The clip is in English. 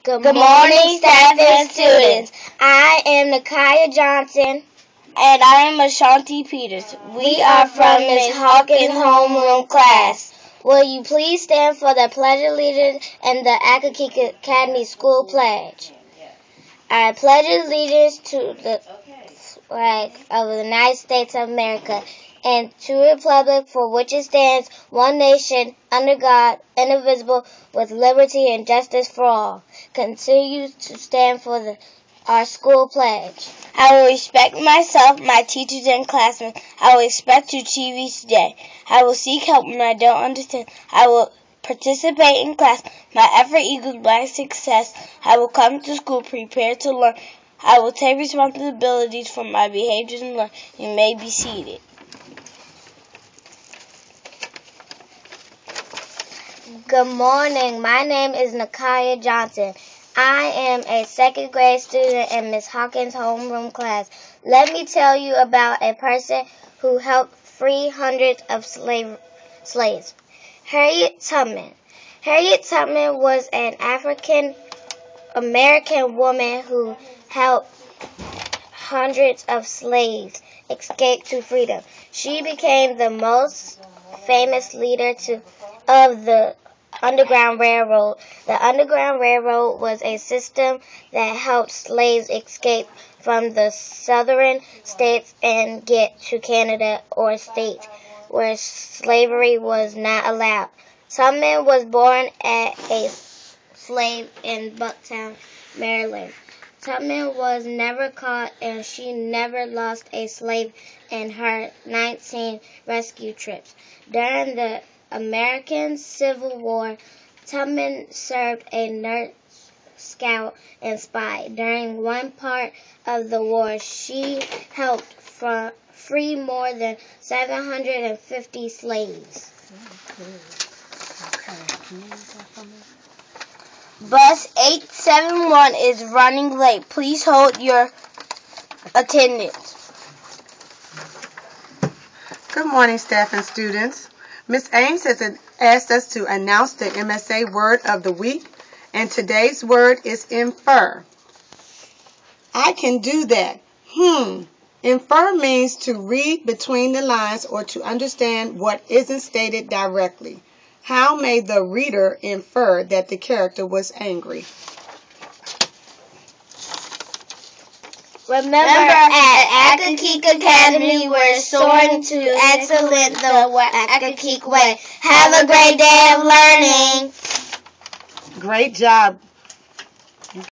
Good morning, staff and students. I am Nakaya Johnson. And I am Ashanti Peters. We are from Ms. Hawkins' homeroom class. Will you please stand for the Pledge of Allegiance and the Akakika Academy School Pledge? I pledge allegiance to the flag of the United States of America and to the republic for which it stands, one nation, under God, indivisible, with liberty and justice for all. Continue to stand for our school pledge. I will respect myself, my teachers, and classmates. I will expect to achieve each day. I will seek help when I don't understand. I will participate in class. My effort equals my success. I will come to school prepared to learn. I will take responsibilities for my behaviors and learn. You may be seated. Good morning. My name is Nakaya Johnson. I am a second grade student in Ms. Hawkins' homeroom class. Let me tell you about a person who helped free hundreds of slaves. Harriet Tubman. Harriet Tubman was an African-American woman who helped hundreds of slaves escape to freedom. She became the most famous leader of the Underground Railroad. The Underground Railroad was a system that helped slaves escape from the southern states and get to Canada or states where slavery was not allowed. Tubman was born as a slave in Bucktown, Maryland. Tubman was never caught and she never lost a slave in her 19 rescue trips. During the American Civil War, Tubman served as a nurse, scout, and spy. During one part of the war, she helped free more than 750 slaves. Bus 871 is running late. Please hold your attendance. Good morning, staff and students. Ms. Ames has asked us to announce the MSA word of the week, and today's word is infer. I can do that. Infer means to read between the lines or to understand what isn't stated directly. How may the reader infer that the character was angry? Remember, at Akakika Academy, we're soaring to excellence the Akakika way. Have a great day of learning. Great job.